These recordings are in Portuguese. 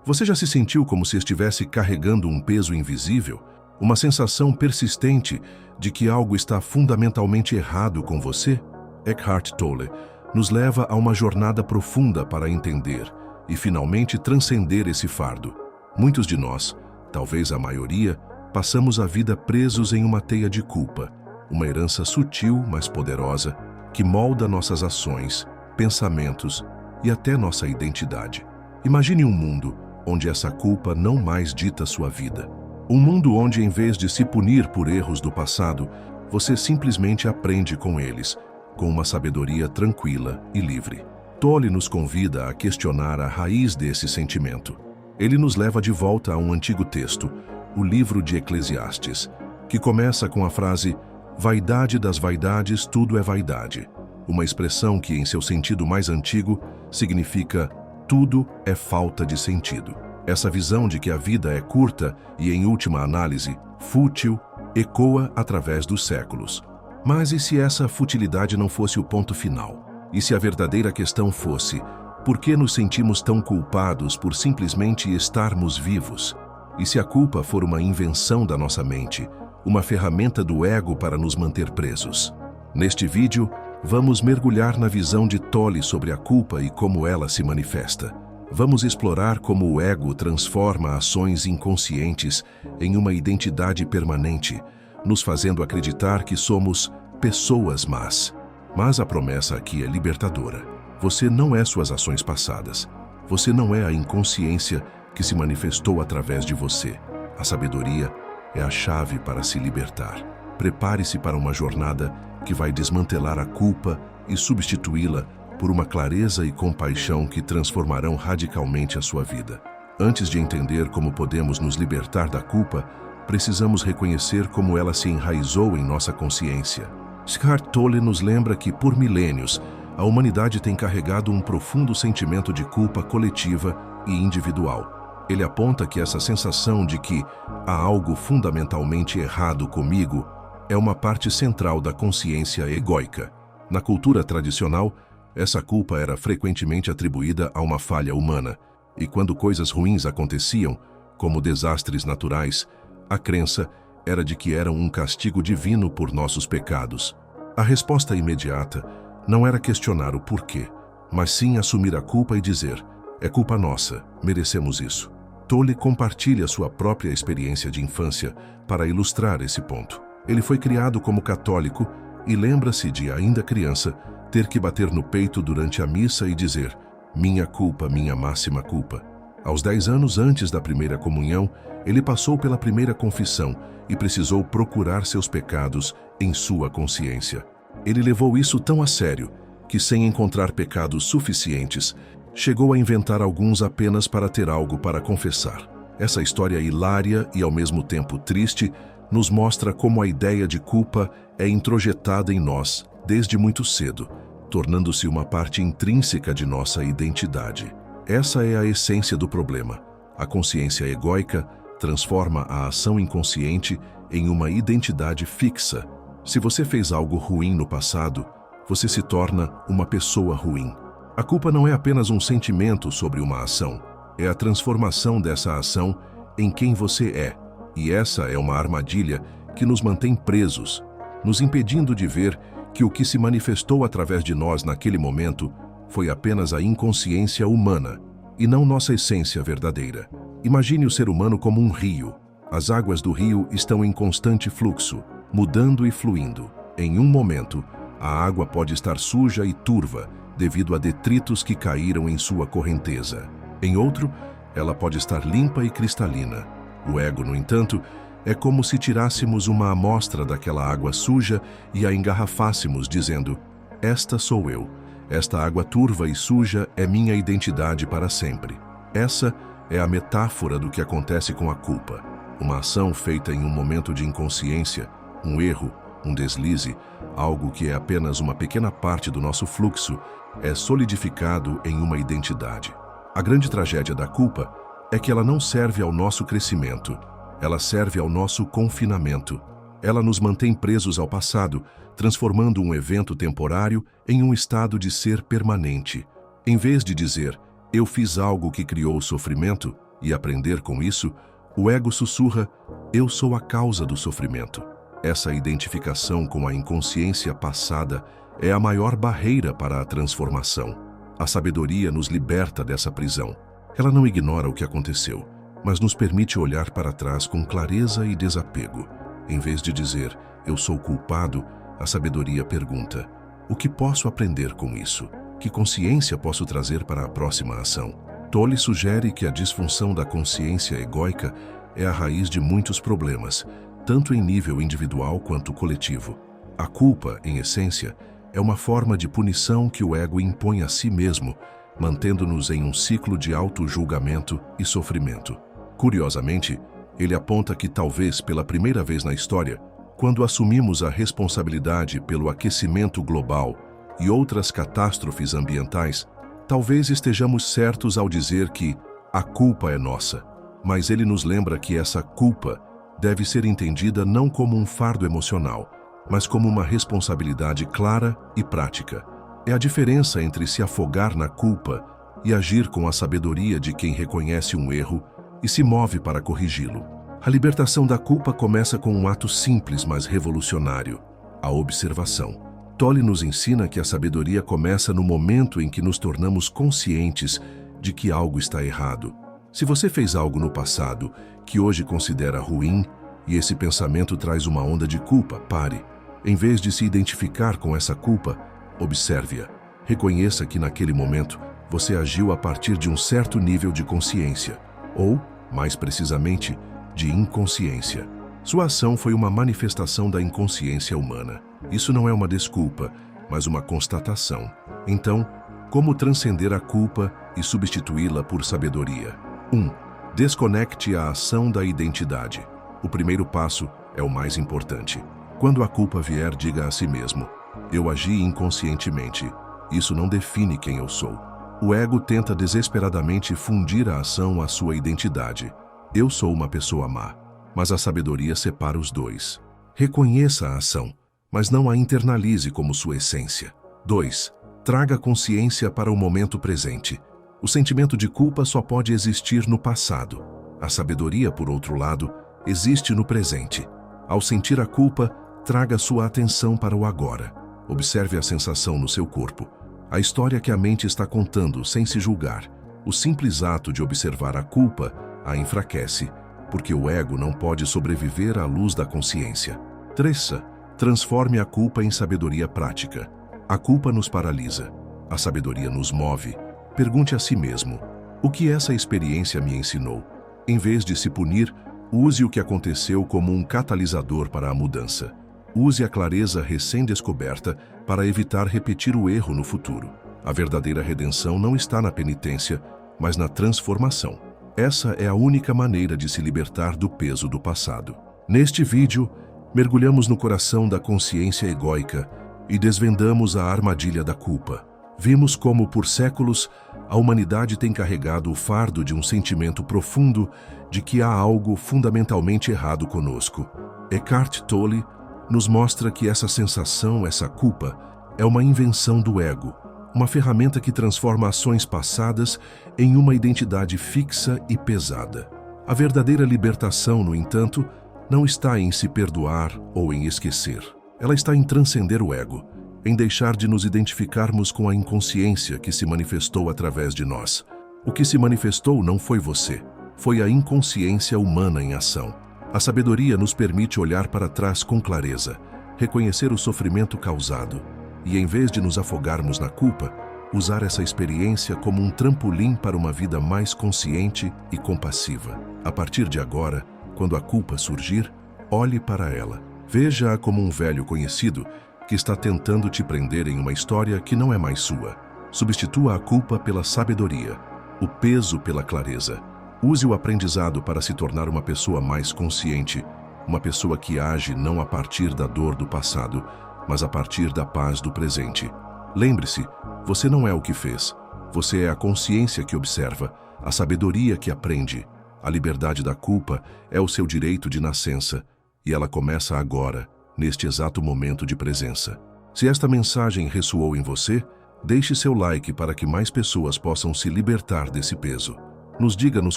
Você já se sentiu como se estivesse carregando um peso invisível? Uma sensação persistente de que algo está fundamentalmente errado com você? Eckhart Tolle nos leva a uma jornada profunda para entender e finalmente transcender esse fardo. Muitos de nós, talvez a maioria, passamos a vida presos em uma teia de culpa, uma herança sutil, mas poderosa, que molda nossas ações, pensamentos e até nossa identidade. Imagine um mundo onde essa culpa não mais dita sua vida. Um mundo onde, em vez de se punir por erros do passado, você simplesmente aprende com eles, com uma sabedoria tranquila e livre. Tolle nos convida a questionar a raiz desse sentimento. Ele nos leva de volta a um antigo texto, o livro de Eclesiastes, que começa com a frase "Vaidade das vaidades, tudo é vaidade", uma expressão que, em seu sentido mais antigo, significa tudo é falta de sentido. Essa visão de que a vida é curta e, em última análise, fútil, ecoa através dos séculos. Mas e se essa futilidade não fosse o ponto final? E se a verdadeira questão fosse: por que nos sentimos tão culpados por simplesmente estarmos vivos? E se a culpa for uma invenção da nossa mente, uma ferramenta do ego para nos manter presos? Neste vídeo, vamos mergulhar na visão de Tolle sobre a culpa e como ela se manifesta. Vamos explorar como o ego transforma ações inconscientes em uma identidade permanente, nos fazendo acreditar que somos pessoas más. Mas a promessa aqui é libertadora. Você não é suas ações passadas. Você não é a inconsciência que se manifestou através de você. A sabedoria é a chave para se libertar. Prepare-se para uma jornada que vai desmantelar a culpa e substituí-la por uma clareza e compaixão que transformarão radicalmente a sua vida. Antes de entender como podemos nos libertar da culpa, precisamos reconhecer como ela se enraizou em nossa consciência. Eckhart Tolle nos lembra que, por milênios, a humanidade tem carregado um profundo sentimento de culpa coletiva e individual. Ele aponta que essa sensação de que há algo fundamentalmente errado comigo é uma parte central da consciência egóica. Na cultura tradicional, essa culpa era frequentemente atribuída a uma falha humana, e quando coisas ruins aconteciam, como desastres naturais, a crença era de que eram um castigo divino por nossos pecados. A resposta imediata não era questionar o porquê, mas sim assumir a culpa e dizer: é culpa nossa, merecemos isso. Tolle compartilha sua própria experiência de infância para ilustrar esse ponto. Ele foi criado como católico e lembra-se de, ainda criança, ter que bater no peito durante a missa e dizer: minha culpa, minha máxima culpa. Aos 10 anos antes da primeira comunhão, ele passou pela primeira confissão e precisou procurar seus pecados em sua consciência. Ele levou isso tão a sério que, sem encontrar pecados suficientes, chegou a inventar alguns apenas para ter algo para confessar. Essa história hilária e, ao mesmo tempo, triste, nos mostra como a ideia de culpa é introjetada em nós desde muito cedo, tornando-se uma parte intrínseca de nossa identidade. Essa é a essência do problema. A consciência egóica transforma a ação inconsciente em uma identidade fixa. Se você fez algo ruim no passado, você se torna uma pessoa ruim. A culpa não é apenas um sentimento sobre uma ação, é a transformação dessa ação em quem você é. E essa é uma armadilha que nos mantém presos, nos impedindo de ver que o que se manifestou através de nós naquele momento foi apenas a inconsciência humana e não nossa essência verdadeira. Imagine o ser humano como um rio. As águas do rio estão em constante fluxo, mudando e fluindo. Em um momento, a água pode estar suja e turva devido a detritos que caíram em sua correnteza. Em outro, ela pode estar limpa e cristalina. O ego, no entanto, é como se tirássemos uma amostra daquela água suja e a engarrafássemos, dizendo: esta sou eu. Esta água turva e suja é minha identidade para sempre. Essa é a metáfora do que acontece com a culpa. Uma ação feita em um momento de inconsciência, um erro, um deslize, algo que é apenas uma pequena parte do nosso fluxo, é solidificado em uma identidade. A grande tragédia da culpa é que ela não serve ao nosso crescimento, ela serve ao nosso confinamento. Ela nos mantém presos ao passado, transformando um evento temporário em um estado de ser permanente. Em vez de dizer: eu fiz algo que criou o sofrimento e aprender com isso, o ego sussurra, eu sou a causa do sofrimento. Essa identificação com a inconsciência passada é a maior barreira para a transformação. A sabedoria nos liberta dessa prisão. Ela não ignora o que aconteceu, mas nos permite olhar para trás com clareza e desapego. Em vez de dizer, eu sou culpado, a sabedoria pergunta, o que posso aprender com isso? Que consciência posso trazer para a próxima ação? Tolle sugere que a disfunção da consciência egóica é a raiz de muitos problemas, tanto em nível individual quanto coletivo. A culpa, em essência, é uma forma de punição que o ego impõe a si mesmo, mantendo-nos em um ciclo de auto-julgamento e sofrimento. Curiosamente, ele aponta que talvez pela primeira vez na história, quando assumimos a responsabilidade pelo aquecimento global e outras catástrofes ambientais, talvez estejamos certos ao dizer que a culpa é nossa, mas ele nos lembra que essa culpa deve ser entendida não como um fardo emocional, mas como uma responsabilidade clara e prática. É a diferença entre se afogar na culpa e agir com a sabedoria de quem reconhece um erro e se move para corrigi-lo. A libertação da culpa começa com um ato simples, mas revolucionário, a observação. Tolle nos ensina que a sabedoria começa no momento em que nos tornamos conscientes de que algo está errado. Se você fez algo no passado que hoje considera ruim e esse pensamento traz uma onda de culpa, pare. Em vez de se identificar com essa culpa, observe-a. Reconheça que naquele momento você agiu a partir de um certo nível de consciência, ou, mais precisamente, de inconsciência. Sua ação foi uma manifestação da inconsciência humana. Isso não é uma desculpa, mas uma constatação. Então, como transcender a culpa e substituí-la por sabedoria? 1. Desconecte a ação da identidade. O primeiro passo é o mais importante. Quando a culpa vier, diga a si mesmo, eu agi inconscientemente. Isso não define quem eu sou. O ego tenta desesperadamente fundir a ação à sua identidade. Eu sou uma pessoa má, mas a sabedoria separa os dois. Reconheça a ação, mas não a internalize como sua essência. 2. Traga consciência para o momento presente. O sentimento de culpa só pode existir no passado. A sabedoria, por outro lado, existe no presente. Ao sentir a culpa, traga sua atenção para o agora. Observe a sensação no seu corpo, a história que a mente está contando sem se julgar. O simples ato de observar a culpa a enfraquece, porque o ego não pode sobreviver à luz da consciência. 3. Transforme a culpa em sabedoria prática. A culpa nos paralisa, a sabedoria nos move. Pergunte a si mesmo, o que essa experiência me ensinou? Em vez de se punir, use o que aconteceu como um catalisador para a mudança. Use a clareza recém-descoberta para evitar repetir o erro no futuro. A verdadeira redenção não está na penitência, mas na transformação. Essa é a única maneira de se libertar do peso do passado. Neste vídeo, mergulhamos no coração da consciência egóica e desvendamos a armadilha da culpa. Vimos como, por séculos, a humanidade tem carregado o fardo de um sentimento profundo de que há algo fundamentalmente errado conosco. Eckhart Tolle nos mostra que essa sensação, essa culpa, é uma invenção do ego, uma ferramenta que transforma ações passadas em uma identidade fixa e pesada. A verdadeira libertação, no entanto, não está em se perdoar ou em esquecer. Ela está em transcender o ego, em deixar de nos identificarmos com a inconsciência que se manifestou através de nós. O que se manifestou não foi você, foi a inconsciência humana em ação. A sabedoria nos permite olhar para trás com clareza, reconhecer o sofrimento causado e, em vez de nos afogarmos na culpa, usar essa experiência como um trampolim para uma vida mais consciente e compassiva. A partir de agora, quando a culpa surgir, olhe para ela. Veja-a como um velho conhecido que está tentando te prender em uma história que não é mais sua. Substitua a culpa pela sabedoria, o peso pela clareza. Use o aprendizado para se tornar uma pessoa mais consciente, uma pessoa que age não a partir da dor do passado, mas a partir da paz do presente. Lembre-se, você não é o que fez. Você é a consciência que observa, a sabedoria que aprende. A liberdade da culpa é o seu direito de nascença, e ela começa agora, neste exato momento de presença. Se esta mensagem ressoou em você, Deixe seu like para que mais pessoas possam se libertar desse peso. Nos diga nos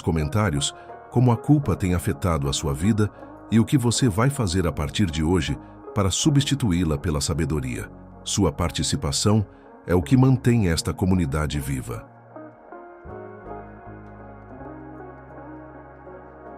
comentários como a culpa tem afetado a sua vida e o que você vai fazer a partir de hoje para substituí-la pela sabedoria. Sua participação é o que mantém esta comunidade viva.